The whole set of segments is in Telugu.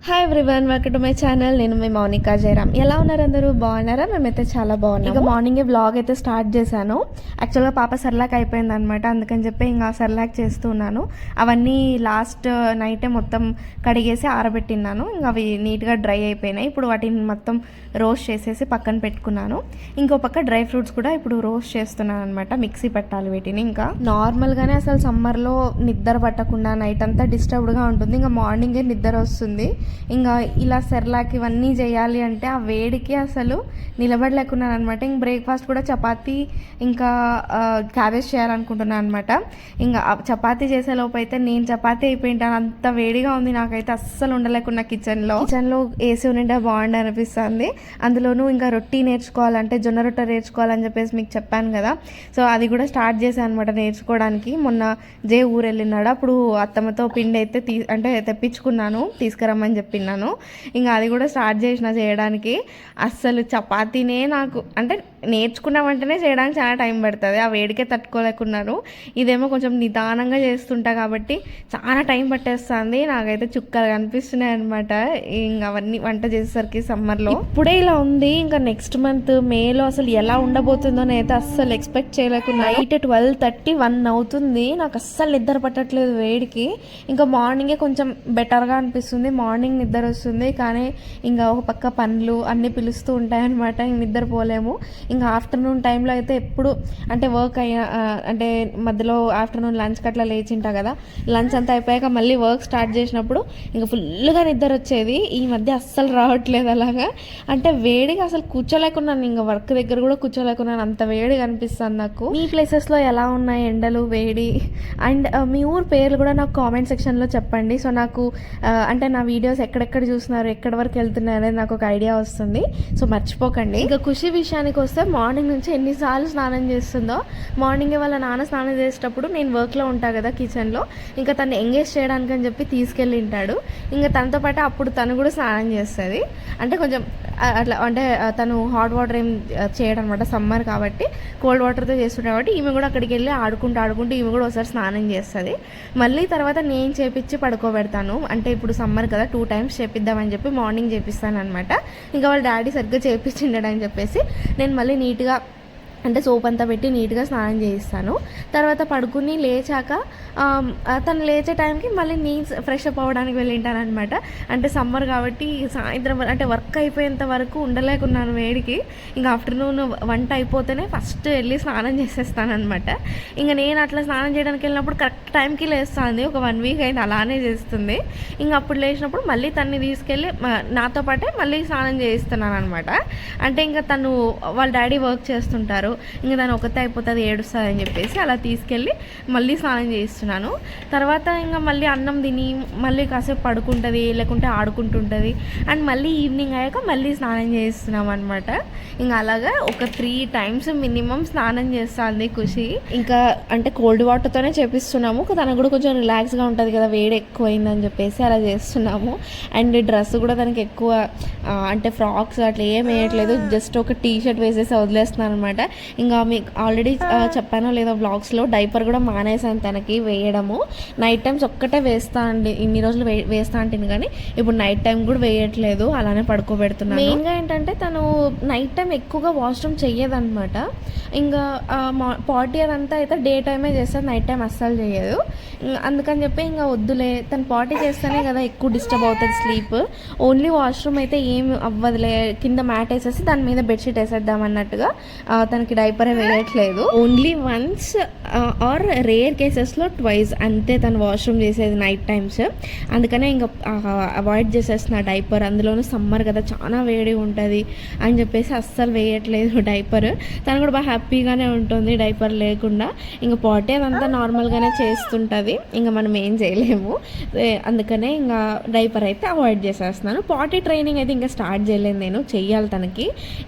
Hi everyone, welcome to my channel. నేను మీ మౌనికా జయరామ్. ఎలా ఉన్నారు అందరూ? బాగున్నారా? మేమైతే చాలా బాగున్నాం. ఇక మార్నింగే వ్లాగ్ అయితే స్టార్ట్ చేశాను. యాక్చువల్గా పాప సర్లాక్ అయిపోయింది అనమాట, అందుకని చెప్పి ఇంకా సర్లాక్ చేస్తున్నాను. అవన్నీ లాస్ట్ నైటే మొత్తం కడిగేసి ఆరబెట్టినాను. ఇంకా అవి నీట్గా డ్రై అయిపోయినాయి. ఇప్పుడు వాటిని మొత్తం రోస్ట్ చేసేసి పక్కన పెట్టుకున్నాను. ఇంకో పక్క డ్రై ఫ్రూట్స్ కూడా ఇప్పుడు రోస్ట్ చేస్తున్నాను అనమాట. మిక్సీ పెట్టాలి వీటిని. ఇంకా నార్మల్గానే అసలు సమ్మర్లో నిద్ర పట్టకుండా నైట్ అంతా డిస్టర్బ్డ్గా ఉంటుంది. ఇంకా మార్నింగే నిద్ర వస్తుంది. ఇంకా ఇలా సెర్లాక్ ఇవన్నీ చేయాలి అంటే ఆ వేడికి అసలు నిలబడలేకున్నాను అనమాట. ఇంక బ్రేక్ఫాస్ట్ కూడా చపాతీ ఇంకా క్యాబేజ్ చేయాలనుకుంటున్నాను అనమాట. ఇంకా చపాతీ చేసేలోపు అయితే నేను చపాతీ అయిపోయింటాను. అంత వేడిగా ఉంది, నాకైతే అస్సలు ఉండలేకున్నా. కిచెన్లో ఏసీ ఉండే బాగుండి అనిపిస్తుంది. అందులోనూ ఇంకా రొట్టి నేర్చుకోవాలంటే జొన్న రొట్టె నేర్చుకోవాలని చెప్పేసి మీకు చెప్పాను కదా. సో అది కూడా స్టార్ట్ చేశాను అనమాట నేర్చుకోవడానికి. మొన్న ఊరు వెళ్ళినాడు, అప్పుడు అత్తమ్మతో పిండి అయితే తెప్పించుకున్నాను, తీసుకురమ్మని చెప్పినాను. ఇంకా అది కూడా స్టార్ట్ చేసిన చేయడానికి. అస్సలు చపాతీనే నాకు అంటే నేర్చుకున్న వెంటనే చేయడానికి చాలా టైం పడుతుంది, ఆ వేడికే తట్టుకోలేకున్నాను. ఇదేమో కొంచెం నిదానంగా చేస్తుంటా కాబట్టి చాలా టైం పట్టేస్తుంది. నాకైతే చుక్కలు కనిపిస్తున్నాయి అనమాట ఇంకా అవన్నీ వంట చేసేసరికి. సమ్మర్లో ఇప్పుడే ఇలా ఉంది, ఇంకా నెక్స్ట్ మంత్ మేలో అసలు ఎలా ఉండబోతుందో నేనైతే అస్సలు ఎక్స్పెక్ట్ చేయలేకున్నా. నైట్ 12:30-1 అవుతుంది. నాకు అస్సలు నిద్ర పట్టట్లేదు వేడికి. ఇంకా మార్నింగే కొంచెం బెటర్గా అనిపిస్తుంది, మార్నింగ్ నిద్ర వస్తుంది. కానీ ఇంకా ఒక పక్క పనులు అన్నీ పిలుస్తూ ఉంటాయన్నమాట, ఇంక నిద్రపోలేము. ఇంకా ఆఫ్టర్నూన్ టైంలో అయితే ఎప్పుడు అంటే వర్క్ అంటే మధ్యలో ఆఫ్టర్నూన్ లంచ్కి అట్లా లేచింటా కదా, లంచ్ అంతా అయిపోయాక మళ్ళీ వర్క్ స్టార్ట్ చేసినప్పుడు ఇంకా ఫుల్గా నిద్ర వచ్చేది. ఈ మధ్య అస్సలు రావట్లేదు అలాగా. అంటే వేడిగా అసలు కూర్చోలేకున్నాను, ఇంకా వర్క్ దగ్గర కూడా కూర్చోలేకున్నాను, అంత వేడిగా అనిపిస్తుంది నాకు. మీ ప్లేసెస్లో ఎలా ఉన్నాయి ఎండలు, వేడి? అండ్ మీ ఊరు పేర్లు కూడా నాకు కామెంట్ సెక్షన్లో చెప్పండి. సో నాకు అంటే నా వీడియోస్ ఎక్కడెక్కడ చూస్తున్నారు, ఎక్కడి వరకు వెళ్తున్నారు అనేది నాకు ఒక ఐడియా వస్తుంది. సో మర్చిపోకండి. ఇంకా ఖుషి విషయానికి వస్తే మార్నింగ్ నుంచి ఎన్నిసార్లు స్నానం చేస్తుందో. మార్నింగే వాళ్ళ నాన్న స్నానం చేసేటప్పుడు నేను వర్క్లో ఉంటాను కదా కిచెన్లో, ఇంకా తను ఎంగేజ్ చేయడానికి అని చెప్పి తీసుకెళ్ళి ఉంటాడు. ఇంకా తనతో పాటు అప్పుడు తను కూడా స్నానం చేస్తుంది. అంటే కొంచెం అట్లా అంటే తను హాట్ వాటర్ ఏం చేయడం అనమాట, సమ్మర్ కాబట్టి కోల్డ్ వాటర్తో చేస్తుంటాడు కాబట్టి ఈమె కూడా అక్కడికి వెళ్ళి ఆడుకుంటూ ఈమె కూడా ఒకసారి స్నానం చేస్తుంది. మళ్ళీ తర్వాత నేను చేపించి పడుకోబెడతాను. అంటే ఇప్పుడు సమ్మర్ కదా 2 times చేపిద్దామని చెప్పి మార్నింగ్ చేపిస్తాను అనమాట. ఇంకా వాళ్ళ డాడీ సరిగ్గా చేపించిండని చెప్పేసి నేను మళ్ళీ నీట్గా అంటే సోప్ అంతా పెట్టి నీట్గా స్నానం చేయిస్తాను. తర్వాత పడుకుని లేచాక తను లేచే టైంకి మళ్ళీ నేను ఫ్రెష్ అప్ అవ్వడానికి వెళ్ళింటాను అనమాట. అంటే సమ్మర్ కాబట్టి సాయంత్రం అంటే వర్క్ అయిపోయేంత వరకు ఉండలేకున్నాను వేడికి. ఇంకా ఆఫ్టర్నూన్ వంట అయిపోతేనే ఫస్ట్ వెళ్ళి స్నానం చేసేస్తానమాట. ఇంకా నేను అట్లా స్నానం చేయడానికి వెళ్ళినప్పుడు కరెక్ట్ టైంకి లేస్తుంది. ఒక 1 week అయింది అలానే చేస్తుంది. ఇంకా అప్పుడు లేచినప్పుడు మళ్ళీ తన్ని తీసుకెళ్ళి నాతో పాటే మళ్ళీ స్నానం చేయిస్తున్నాను అనమాట. అంటే ఇంకా తను వాళ్ళ డాడీ వర్క్ చేస్తుంటారు, ఇంకా దాని ఒకతే అయిపోతుంది, ఏడుస్తుంది అని చెప్పేసి అలా తీసుకెళ్ళి మళ్ళీ స్నానం చేయిస్తున్నాను. తర్వాత ఇంకా మళ్ళీ అన్నం తిని మళ్ళీ కాసేపు పడుకుంటుంది, లేకుంటే ఆడుకుంటుంటుంది. అండ్ మళ్ళీ ఈవినింగ్ అయ్యాక మళ్ళీ స్నానం చేయిస్తున్నాం అనమాట. ఇంకా అలాగా ఒక 3 times మినిమం స్నానం చేస్తుంది ఖుషి. ఇంకా అంటే కోల్డ్ వాటర్తోనే చేపిస్తున్నాము, తనకు కూడా కొంచెం రిలాక్స్గా ఉంటుంది కదా, వేడి ఎక్కువైందని చెప్పేసి అలా చేస్తున్నాము. అండ్ డ్రెస్ కూడా తనకి ఎక్కువ అంటే ఫ్రాక్స్ అట్లా ఏం వేయట్లేదు, జస్ట్ ఒక టీ-షర్ట్ వేసేసి వదిలేస్తున్నాను అనమాట. ఇంకా మీకు ఆల్రెడీ చెప్పానో లేదో వ్లాగ్స్లో డైపర్ కూడా మానేసాను తనకి వేయడము. నైట్ టైమ్స్ ఒక్కటే వేస్తా అండి, ఇన్ని రోజులు వేస్తా అంటుంది కానీ ఇప్పుడు నైట్ టైం కూడా వేయట్లేదు, అలానే పడుకోబెడుతున్నాను. మెయిన్గా ఏంటంటే తను నైట్ టైం ఎక్కువగా వాష్రూమ్ చెయ్యదనమాట. ఇంకా పార్టీ అదంతా అయితే డే టైమే చేస్తుంది, నైట్ టైం అస్సలు చేయదు. అందుకని చెప్పి ఇంకా వద్దులే, తను పార్టీ చేస్తేనే కదా ఎక్కువ డిస్టర్బ్ అవుతుంది స్లీప్. ఓన్లీ వాష్రూమ్ అయితే ఏం అవ్వదులే, కింద మ్యాట్ వేసేసి దాని మీద బెడ్షీట్ వేసేద్దాం అన్నట్టుగా తనకి డైపరే వేయట్లేదు. ఓన్లీ వన్స్ ఆర్ రేర్ కేసెస్లో 2 అంతే తను వాష్రూమ్ చేసేది నైట్ టైమ్స్. అందుకనే ఇంకా అవాయిడ్ చేసేస్తున్నా డైపర్. అందులోనూ సమ్మర్ కదా చాలా వేడి ఉంటుంది అని చెప్పేసి అస్సలు వేయట్లేదు డైపర్. తను కూడా బాగా హ్యాపీగానే ఉంటుంది డైపర్ లేకుండా. ఇంకా పార్టీ అదంతా నార్మల్గానే చేస్తుంటుంది, ఇంకా మనం ఏం చేయలేము. అందుకనే ఇంకా డైపర్ అయితే అవాయిడ్ చేసేస్తున్నాను. పార్టీ ట్రైనింగ్ అయితే ఇంకా స్టార్ట్ చేయలేదు, నేను చెయ్యాలి తనకి.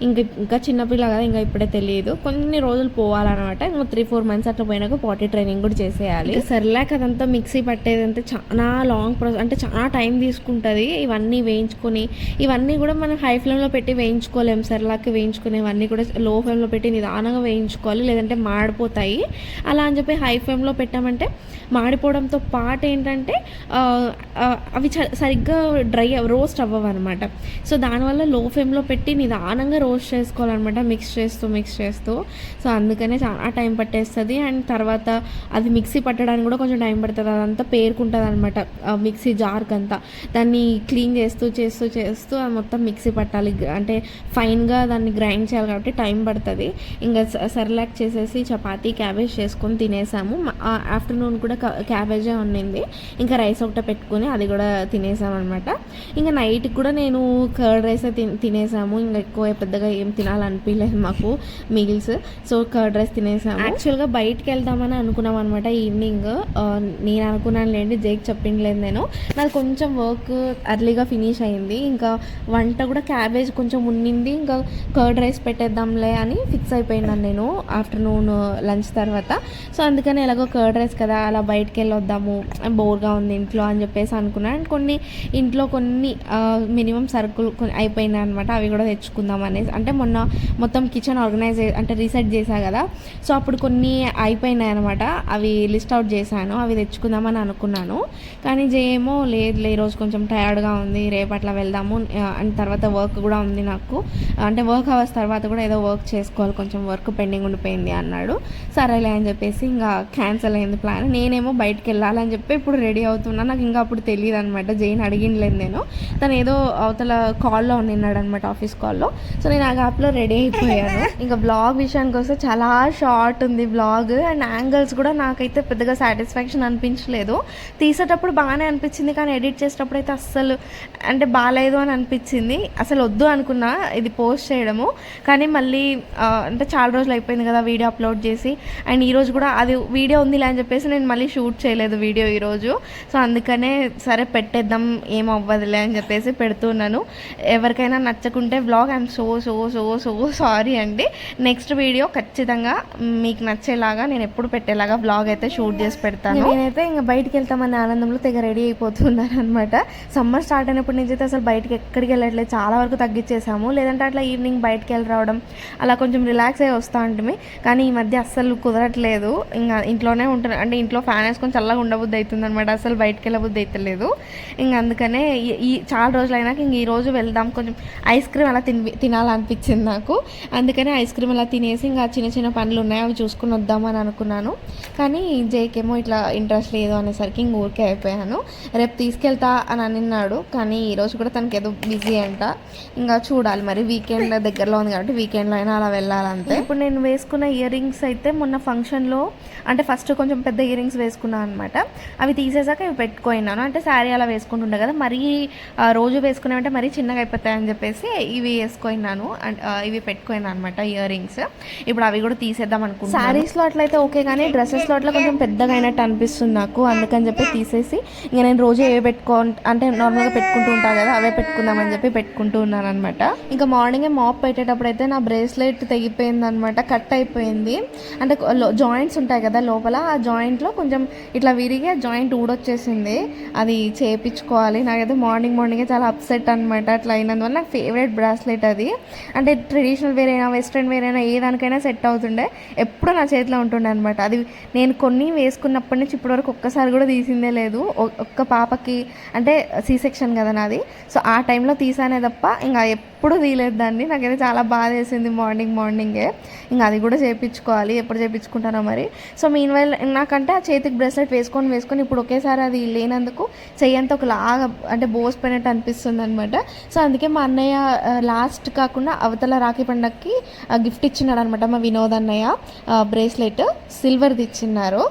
ఇంకా చిన్నపిల్ల కదా, ఇంకా ఇప్పుడే తెలియదు. కొన్ని రోజులు పోవాలన్నమాట. ఇంకా 3-4 మంత్స్ అట్లా పోయినాక పాటీ ట్రైనింగ్ కూడా చేసేయాలి. సెర్లాక్ అదంతా మిక్సీ పట్టేదంతా చాలా లాంగ్ ప్రాసెస్, అంటే చాలా టైం తీసుకుంటుంది. ఇవన్నీ వేయించుకొని, ఇవన్నీ కూడా మనం హై ఫ్లేమ్లో పెట్టి వేయించుకోలేము. సెర్లాక్ వేయించుకునేవన్నీ కూడా లో ఫ్లేమ్లో పెట్టి నిదానంగా వేయించుకోవాలి, లేదంటే మాడిపోతాయి. అలా అని చెప్పి హై ఫ్లేమ్లో పెట్టామంటే మాడిపోవడంతో పాటు ఏంటంటే అవి సరిగ్గా రోస్ట్ అవ్వవు అనమాట. సో దానివల్ల లో ఫ్లేమ్లో పెట్టి నిదానంగా రోస్ట్ చేసుకోవాలన్నమాట, మిక్స్ చేస్తూ. సో అందుకనే చాలా టైం పట్టేస్తుంది. అండ్ తర్వాత అది మిక్సీ పట్టడానికి కూడా కొంచెం టైం పడుతుంది. అదంతా పేరుకుంటుంది అనమాట మిక్సీ జార్కి అంతా. దాన్ని క్లీన్ చేస్తూ అది మొత్తం మిక్సీ పట్టాలి, అంటే ఫైన్గా దాన్ని గ్రైండ్ చేయాలి కాబట్టి టైం పడుతుంది. ఇంకా సెర్లాక్ చేసేసి చపాతీ క్యాబేజ్ చేసుకొని తినేసాము. ఆఫ్టర్నూన్ కూడా క్యాబేజే ఉండింది. ఇంకా రైస్ ఒకటే పెట్టుకొని అది కూడా తినేసామన్నమాట. ఇంకా నైట్కి కూడా నేను కర్డ్ రైస్ తినేసాము. ఇంకా ఎక్కువ పెద్దగా ఏం తినాలనిపించలేదు మాకు మీల్స్. సో కర్డ్ రైస్ తినేసాము. యాక్చువల్గా బయటికి వెళ్దామని అనుకున్నాం అనమాట ఈవినింగ్. నేను అనుకున్నాను లేండి, జైకి చెప్పిండలేదు నేను. నాది కొంచెం వర్క్ అర్లీగా ఫినిష్ అయింది. ఇంకా వంట కూడా క్యాబేజ్ కొంచెం ఉండింది. ఇంకా కర్డ్ రైస్ పెట్టేద్దాంలే అని ఫిక్స్ అయిపోయినాను నేను ఆఫ్టర్నూన్ లంచ్ తర్వాత. సో అందుకని ఎలాగో కర్డ్ రైస్ కదా, అలా బయటికి వెళ్ళొద్దాము, బోర్గా ఉంది ఇంట్లో అని చెప్పేసి అనుకున్నాను. అండ్ ఇంట్లో కొన్ని మినిమం సరుకులు అయిపోయినాయి అనమాట. అవి కూడా తెచ్చుకుందాం అనేసి, అంటే మొన్న మొత్తం కిచెన్ అంటే రీసెట్ చేశా కదా, సో అప్పుడు కొన్ని అయిపోయినాయి అనమాట. అవి లిస్ట్ అవుట్ చేశాను, అవి తెచ్చుకుందామని అనుకున్నాను. కానీ ఏమో లేదు, ఈరోజు కొంచెం టయర్డ్గా ఉంది, రేపు అట్లా వెళ్దాము. అండ్ తర్వాత వర్క్ కూడా ఉంది నాకు, అంటే వర్క్ అవర్స్ తర్వాత కూడా ఏదో వర్క్ చేసుకోవాలి, కొంచెం వర్క్ పెండింగ్ ఉండిపోయింది అన్నాడు. సరేలే అని చెప్పేసి ఇంకా క్యాన్సిల్ అయింది ప్లాన్. నేనేమో బయటకు వెళ్ళాలని చెప్పి ఇప్పుడు రెడీ అవుతున్నా. నాకు ఇంకా అప్పుడు తెలియదు అనమాట, జైన్ అడిగినలేదు నేను. తను ఏదో అవతల కాల్లో ఉన్నాడు అనమాట, ఆఫీస్ కాల్లో. సో నేను ఆ గ్యాప్లో రెడీ అయిపోయాను. ఇంకా బ్లాగ్ విషయానికి వస్తే చాలా షార్ట్ ఉంది బ్లాగ్. అండ్ యాంగిల్స్ కూడా నాకైతే పెద్దగా సాటిస్ఫాక్షన్ అనిపించలేదు. తీసేటప్పుడు బాగానే అనిపించింది, కానీ ఎడిట్ చేసేటప్పుడు అయితే అస్సలు అంటే బాగాలేదు అని అనిపించింది. అసలు వద్దు అనుకున్నా ఇది పోస్ట్ చేయడము, కానీ మళ్ళీ అంటే చాలా రోజులు అయిపోయింది కదా వీడియో అప్లోడ్ చేసి. అండ్ ఈరోజు కూడా అది వీడియో ఉంది అని చెప్పేసి నేను మళ్ళీ షూట్ చేయలేదు వీడియో ఈరోజు. సో అందుకనే సరే పెట్టేద్దాం, ఏం అవ్వదులే అని చెప్పేసి పెడుతున్నాను. ఎవరికైనా నచ్చకుంటే బ్లాగ్ ఐఎమ్ సో సారీ అండి. నెక్స్ట్ వీడియో ఖచ్చితంగా మీకు నచ్చేలాగా, నేను ఎప్పుడు పెట్టేలాగా బ్లాగ్ అయితే షూట్ చేసి పెడతాను. నేనైతే ఇంకా బయటికి వెళ్తామనే ఆనందంలో తెగ రెడీ అయిపోతున్నాను అనమాట. సమ్మర్ స్టార్ట్ అయినప్పటి నుంచి అయితే అసలు బయటికి ఎక్కడికి వెళ్ళట్లేదు, చాలా వరకు తగ్గించేసాము. లేదంటే అట్లా ఈవినింగ్ బయటికి వెళ్ళి రావడం, అలా కొంచెం రిలాక్స్ అయ్యి వస్తూ ఉంటుంది. కానీ ఈ మధ్య అస్సలు కుదరట్లేదు. ఇంకా ఇంట్లోనే ఉంటున్నాను, అంటే ఇంట్లో ఫ్యాన్ వేసుకొని చల్లగా ఉండబుద్ధి అవుతుంది అనమాట, అసలు బయటికి వెళ్ళబుద్ధి అవుతలేదు. ఇంకా అందుకనే ఈ చాలా రోజులు అయినాక ఇంక ఈరోజు వెళ్దాం, కొంచెం ఐస్ క్రీమ్ అలా తినాలనిపించింది నాకు. అందుకనే ఐస్ క్రీమ్ అలా తినేసి ఇంకా చిన్న పనులు ఉన్నాయి అవి చూసుకుని వద్దామని అనుకున్నాను. కానీ జేకేమో ఇట్లా ఇంట్రెస్ట్ లేదు అనేసరికి ఇంక ఊరికే అయిపోయాను. రేపు తీసుకెళ్తా అని అన్నాడు, కానీ ఈరోజు కూడా తనకి ఏదో బిజీ అంట. ఇంకా చూడాలి మరి, వీకెండ్ దగ్గరలో ఉంది కాబట్టి వీకెండ్లో అయినా అలా వెళ్ళాలంతే. ఇప్పుడు నేను వేసుకున్న ఇయర్ రింగ్స్ అయితే మొన్న ఫంక్షన్లో, అంటే ఫస్ట్ కొంచెం పెద్ద ఇయర్ రింగ్స్ వేసుకున్నాను అనమాట. అవి తీసేసాక ఇవి పెట్టుకున్నాను, అంటే శారీ అలా వేసుకుంటుండే కదా, మరీ రోజు వేసుకున్నామంటే మరీ చిన్నగా అయిపోతాయని చెప్పేసి ఇవి వేసుకున్నాను. అండ్ ఇవి పెట్టుకున్నాను అనమాట ఇయర్ రింగ్స్. ఇప్పుడు అవి కూడా తీసేద్దాం అనుకుంటున్నాను. శారీస్లో అట్లయితే ఓకే, కానీ డ్రెస్సెస్లో అట్లా కొంచెం పెద్దగా అయినట్టు అనిపిస్తుంది నాకు. అందుకని చెప్పి తీసేసి ఇంకా నేను రోజు ఏవే అంటే నార్మల్గా పెట్టుకుంటూ ఉంటాను కదా, అవే పెట్టుకుందామని చెప్పి పెట్టుకుంటూ ఉన్నాను అనమాట. ఇంకా మార్నింగే మాప్ పెట్టేటప్పుడు అయితే నా బ్రేస్లెట్ తెగిపోయింది అనమాట, కట్ అయిపోయింది. అంటే జాయింట్స్ ఉంటాయి కదా లోపల, ఆ జాయింట్లో కొంచెం ఇట్లా విరిగి ఆ జాయింట్ ఊడొచ్చేసింది. అది చేయించుకోవాలి. నాకైతే మార్నింగే చాలా అప్సెట్ అనమాట అట్లా అయినందువల్ల. నాకు ఫేవరెట్ బ్రాస్లెట్ అది, అంటే ట్రెడిషనల్ వేర్ అయినా వెస్ట్రన్ వేర్ అయినా ఏ దానికైనా సెట్ అవుతుండే, ఎప్పుడూ నా చేతిలో ఉంటుండే అనమాట. అది నేను కొన్ని వేసుకున్నప్పటి నుంచి ఇప్పటివరకు ఒక్కసారి కూడా తీసిందే లేదు. ఒక్క పాపకి అంటే సి సెక్షన్ కదా నాది, సో ఆ టైంలో తీసానే తప్ప ఇంకా ఎప్పుడు తీయలేదు దాన్ని. నాకైతే చాలా బాధ వేసింది మార్నింగే. ఇంకా అది కూడా చేయించుకోవాలి, ఎప్పుడు చేయించుకుంటానో మరి. సో మీన్ వైల్ నాకంటే ఆ చేతికి బ్రేస్లెట్ వేసుకొని ఇప్పుడు ఒకేసారి అది లేనందుకు చెయ్యంతా ఒకలాగా అంటే బోసిపోయినట్టు అనిపిస్తుంది అనమాట. సో అందుకే మా అన్నయ్య లాస్ట్ కాకుండా అవతల రాఖీ పండగకి గిఫ్ట్ ఇచ్చినాడు అనమాట మా వినోద్ అన్నయ్య. బ్రేస్లెట్ సిల్వర్ది ఇచ్చిన్నారు.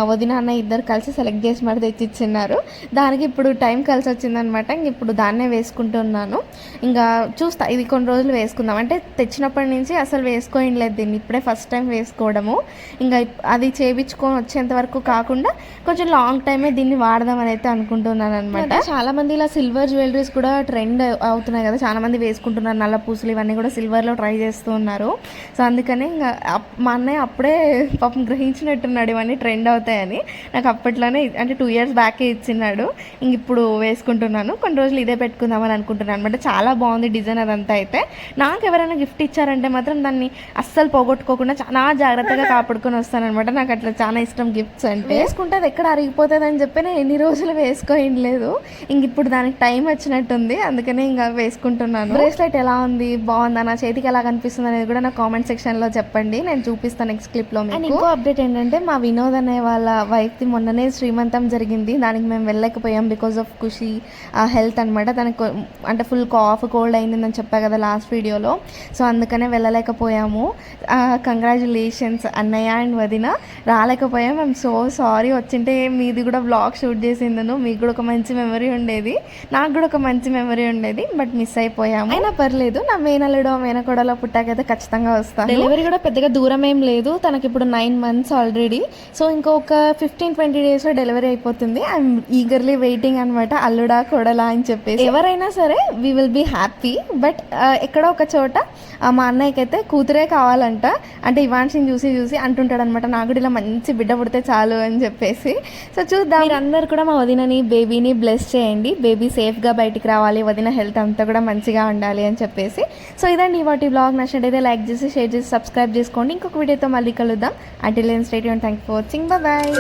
వదిన అన్నయ్య ఇద్దరు కలిసి సెలెక్ట్ చేసి మరి తెచ్చిచ్చిన్నారు. దానికి ఇప్పుడు టైం కలిసి వచ్చిందనమాట. ఇంక ఇప్పుడు దాన్నే వేసుకుంటున్నాను. ఇంకా చూస్తా ఇది కొన్ని రోజులు వేసుకుందాం అంటే తెచ్చినప్పటి నుంచి అసలు వేసుకోలేదు దీన్ని, ఇప్పుడే ఫస్ట్ టైం వేసుకోవడము. ఇంకా అది చేయించుకొని వచ్చేంత వరకు కాకుండా కొంచెం లాంగ్ టైమే దీన్ని వాడదామని అయితే అనుకుంటున్నాను అనమాట. చాలామంది ఇలా సిల్వర్ జ్యువెలరీస్ కూడా ట్రెండ్ అవుతున్నాయి కదా, చాలామంది వేసుకుంటున్నారు, నల్ల పూసలు ఇవన్నీ కూడా సిల్వర్లో ట్రై చేస్తూ ఉన్నారు. సో అందుకని ఇంకా మా అన్నయ్య అప్పుడే పాపం గ్రహించినట్టున్నాడు ఇవన్నీ ట్రెండ్ అవుతాయని. నాకు అప్పట్లోనే అంటే 2 years బ్యాకే ఇచ్చినాడు. ఇంక ఇప్పుడు వేసుకుంటున్నాను, కొన్ని రోజులు ఇదే పెట్టుకుందామని అనుకుంటున్నాను అనమాట. చాలా బాగుంది డిజైన్ అదంతా. అయితే నాకు ఎవరైనా గిఫ్ట్ ఇచ్చారంటే మాత్రం దాన్ని అస్సలు పోగొట్టుకోకుండా చాలా జాగ్రత్తగా కాపాడుకొని వస్తానమాట. నాకు అట్లా చాలా ఇష్టం గిఫ్ట్స్ అంటే. వేసుకుంటే అది ఎక్కడ అరిగిపోతుంది అని చెప్పి నేను ఎన్ని రోజులు వేసుకోలేదు. ఇంక ఇప్పుడు దానికి టైం వచ్చినట్టుంది, అందుకనే ఇంకా వేసుకుంటున్నాను. బ్రేస్లెట్ ఎలా ఉంది, బాగుందా, నా చేతికి ఎలా కనిపిస్తుంది అనేది కూడా నా కామెంట్ సెక్షన్లో చెప్పండి, నేను చూపిస్తాను నెక్స్ట్ క్లిప్లో. అండ్ ఇంకో అప్డేట్ ఏంటంటే మా వినోద్ అనే వాళ్ళ వైఫ్ది మొన్ననే శ్రీమంతం జరిగింది. దానికి మేము వెళ్ళలేకపోయాం బికాజ్ ఆఫ్ ఖుషి హెల్త్ అనమాట. తనకు అంటే ఫుల్ కాఫ్ కోల్డ్ అయిందని చెప్పా కదా లాస్ట్ వీడియోలో. సో అందుకనే వెళ్ళలేకపోయాము. కంగ్రాచులేషన్స్ అన్నయ్య అండ్ వదిన, రాలేకపోయాం. I'm so sorry. వచ్చింటే మీది కూడా వ్లాగ్ షూట్ చేసిందను, మీకు కూడా ఒక మంచి మెమరీ ఉండేది, నాకు కూడా ఒక మంచి మెమరీ ఉండేది. బట్ మిస్ అయిపోయాము. అయినా పర్లేదు, నా మేనల్లుడు మేనకోడలో పుట్టాకైతే ఖచ్చితంగా వస్తాను. డెలివరీ కూడా పెద్దగా దూరం ఏం లేదు, తనకి ఇప్పుడు 9 months ఆల్రెడీ. సో ఇంకొక 15-20 daysలో డెలివరీ అయిపోతుంది. ఐఎమ్ ఈగర్లీ వెయిటింగ్ అనమాట, అల్లుడా కొడలా అని చెప్పేసి. ఎవరైనా సరే we will be happy. But ఎక్కడో ఒక చోట మా అన్నయ్యకి అయితే కూతురే కావాలంట. అంటే ఇవాన్షిని చూసి చూసి అంటుంటాడు అనమాట, నాకు కూడా ఇలా మంచి బిడ్డ పుడితే చాలు అని చెప్పేసి. సో చూద్దాం. మీరందరూ కూడా మా వదినని బేబీని బ్లెస్ చేయండి, బేబీ సేఫ్గా బయటికి రావాలి, వదిన హెల్త్ అంతా కూడా మంచిగా ఉండాలి అని చెప్పేసి. సో ఇదండి వాటి బ్లాగ్. నచ్చినట్టయితే లైక్ చేసి షేర్ చేసి సబ్స్క్రైబ్ చేసుకోండి. ఇంకొక వీడియోతో మళ్ళీ కలుద్దాం. Until then stay tuned. Thank you for watching. Bye.